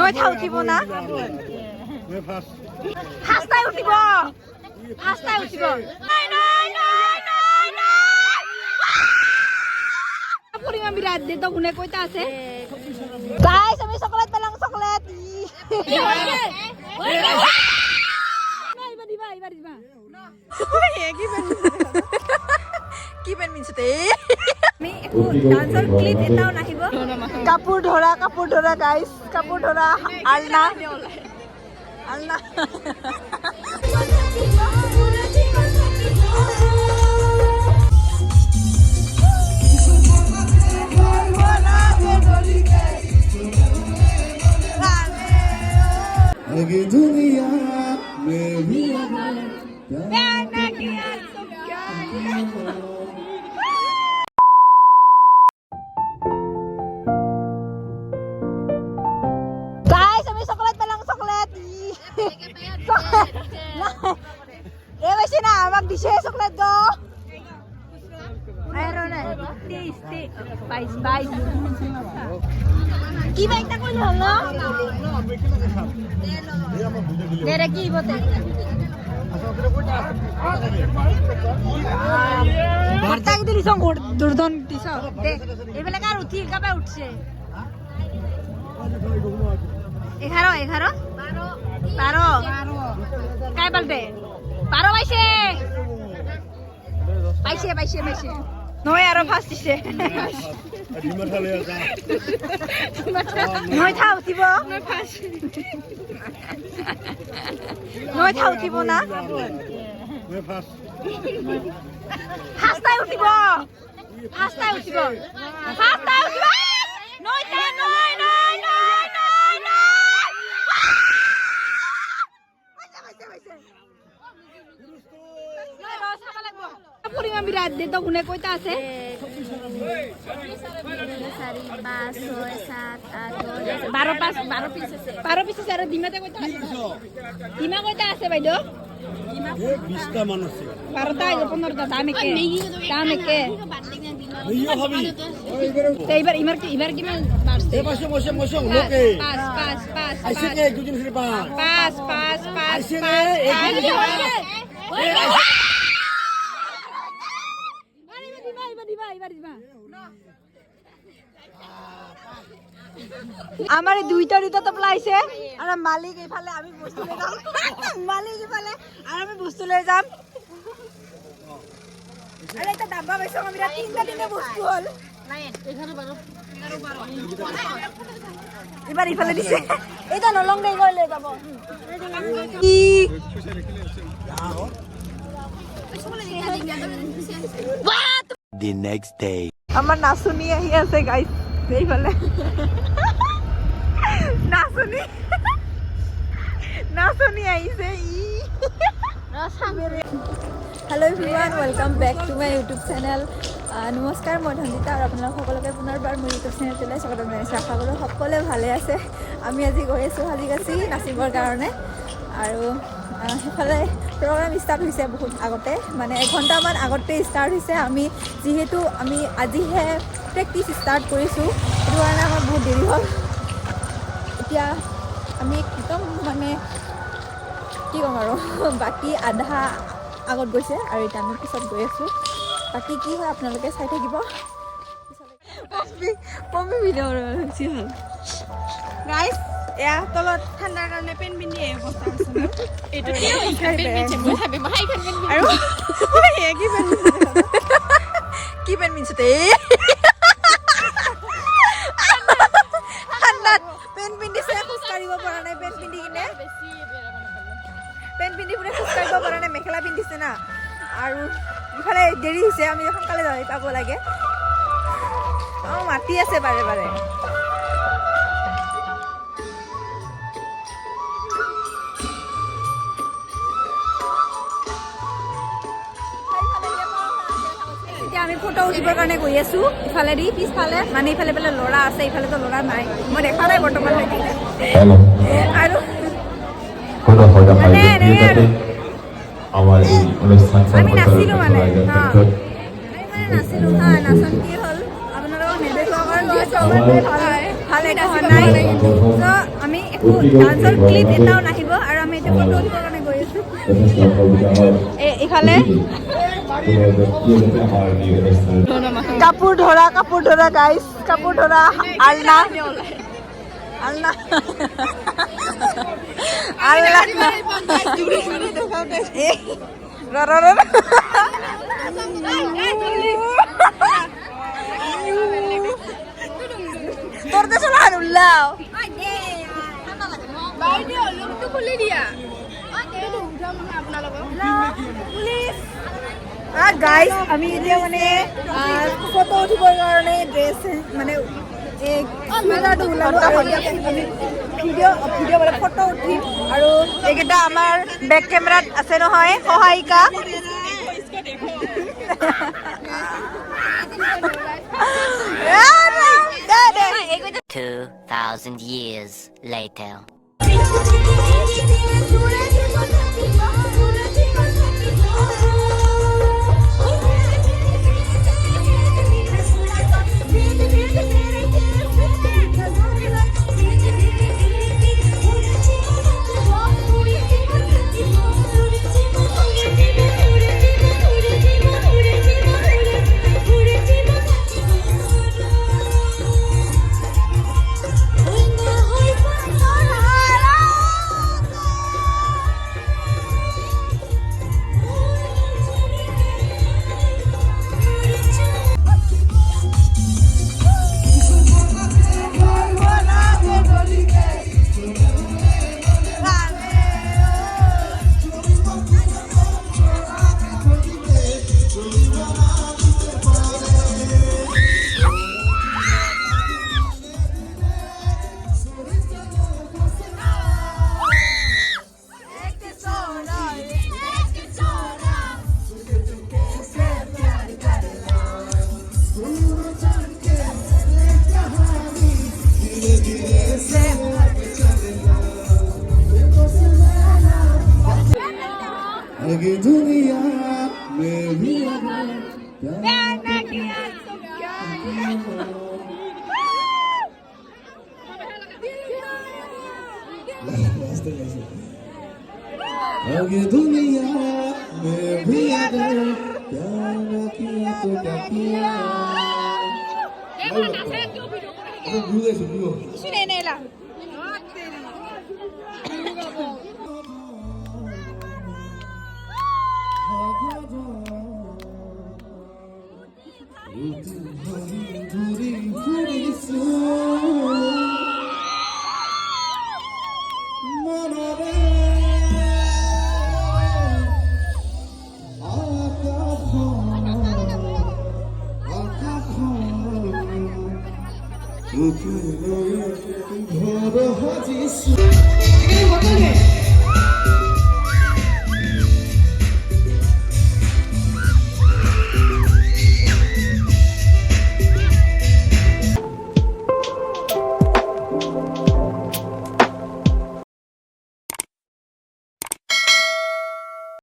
নয় থা উঠিব না ফাস্টাই উঠিব ফাস্টাই উঠিব নাই নাই নাই নাই নাই পরিমাণ বিরাট দে তো গুনে কইতা আছে গাইস আমি চকলেট পেলাম চকলেট কি পেন মিনছতে আমি একো ডান্সৰ ক্লিপ এটাও নাহিব কাপোৰ ধৰা গাইস কাপোৰ ধৰা আলনা আলনা लगी दुनिया में भी guys আমি চকলেট পেলাম চকলেট এ বেশি না আমাক দিছে চকলেট গো আরে না 22 কি বাইকটা কইলো হলো দেরে কি বতে ভর্তা কি দিলি সঙ্গ দুর্দন দিছ দে এবেলে কার উঠি কাবে উঠছে 11 12 কাই বলতে 12 বাইছে নয় আরো ফাস্ট দিছে নয় থা উঠিব নয় থা উঠিব না ফাস্টাই উঠিব ফাস্টাই উঠিব ফাস্টাই উঠিব নয় থা নয় নয় নয় নয় নয় পরিমাণ বিরাট দে তো গুনে কইতা আছে 12 পিস আছে আর ডিমাতে কইতা আছে ডিমা কইতা আছে বাইদো ডিমা 20টা মান আছে 12টা 15টা দাম একে নিও ভাবি এইবার এবার কি মান বাড়ছে এ পাশে বসে লোকে 5 আইছে কে দুজন ফিরে 5 আইছে রে আমার দুইটা তো প্লাইছে আর মালিক এইফালে আমি বস্তু লৈ যাম মালিক এইফালে আর আমি বস্তু লৈ যাম আরে এটা ডাব্বা বেশি আমি তিনটা বস্তু হল এবার এইফালে দিছে এটা নলং দেই লৈ যাব কি The next day. আমার নাচুনি আহি আছে গাইস এইফালে নাচুনি আইছে hello' everyone welcome back to my YouTube channel নমস্কাৰ মই ধন্দিতা আৰু আপোনালোক সকলোকে পুনৰবাৰ মোৰ ইউটিউব চেনেলটোলৈ স্বাগতম জনাইছোঁ আশা কৰোঁ সকলোৱে ভালে আছে আমি আজি গৈ আছোঁ সাজিকাচি নাচিবৰ কাৰণে আৰু সেইফালে প্ৰগ্ৰাম ষ্টাৰ্ট হৈছে বহুত আগতে মানে এঘণ্টামান আগতে ষ্টাৰ্ট হৈছে আমি যিহেতু আমি আজিহে প্ৰেক্টিচ ষ্টাৰ্ট কৰিছোঁ সেইটো কাৰণে আমাৰ বহুত দেৰি হ'ল এতিয়া আমি একদম মানে কি ক'ম আৰু বাকী আধা আগত গৈছে আৰু এতিয়া আমি পিছত গৈ আছোঁ বাকী কি হয় আপোনালোকে চাই থাকিব পম্পি ভিডিঅ' গাইজ এয়া তলত ঠাণ্ডাৰ কাৰণে পেন পিন্ধি অৱস্থা হৈছে এইটো আৰু কি পেন পিন্ধিছে ঠাণ্ডাত পেন পিন্ধিছে খোজ কাঢ়িব পৰা নাই পেন পিন্ধি কিনে পেন পিন্ধি পুৰা খোজ কাঢ়িব পৰা নাই মেখেলা পিন্ধিছে না আৰু ইফালে দেৰি হৈছে আমি সোনকালে যাই পাব লাগে অঁ মাতি আছে বাৰে বাৰে আমি ফটো উঠিবৰ কাৰণে গৈ আছোঁ ইফালেদি পিছফালে মানে ইফালে পেলাই ল'ৰা আছে ইফালেতো ল'ৰা নাই মই দেখা নাই বৰ্তমানলৈকে আৰু মানে এনেকৈ আৰু আমি নাচিলোঁ মানে নাচিলোঁ হা নাচন কি হ'ল আপোনালোকক নেদেখুৱা কাৰণ ভাল এটা হোৱা নাই ত' আমি একো ডান্সৰ ক্লিপ এটাও নাহিব আৰু আমি এতিয়া ফটো উঠিবৰ কাৰণে গৈ আছোঁ এইফালে কাপোৰ ধৰা গাইছ কাপোৰ ধৰা আলনা আলনা আলনা তোৰ দেশে আৰ উল্লাও গাইজ আমি এতিয়া মানে ফটো উঠিবৰ কাৰণে ড্ৰেছ মানে চুইদাৰটো ওলালো আৰু আমি ভিডিঅ' মানে ফটো উঠিম আৰু এইকেইটা আমাৰ বেক কেমেৰাত আছে নহয় সহায়িকা দে 2,000 years later. आगे दुनिया में भी आगे दुनिया में भी अगर प्यार न किया तो क्या किया ঘর হাজিস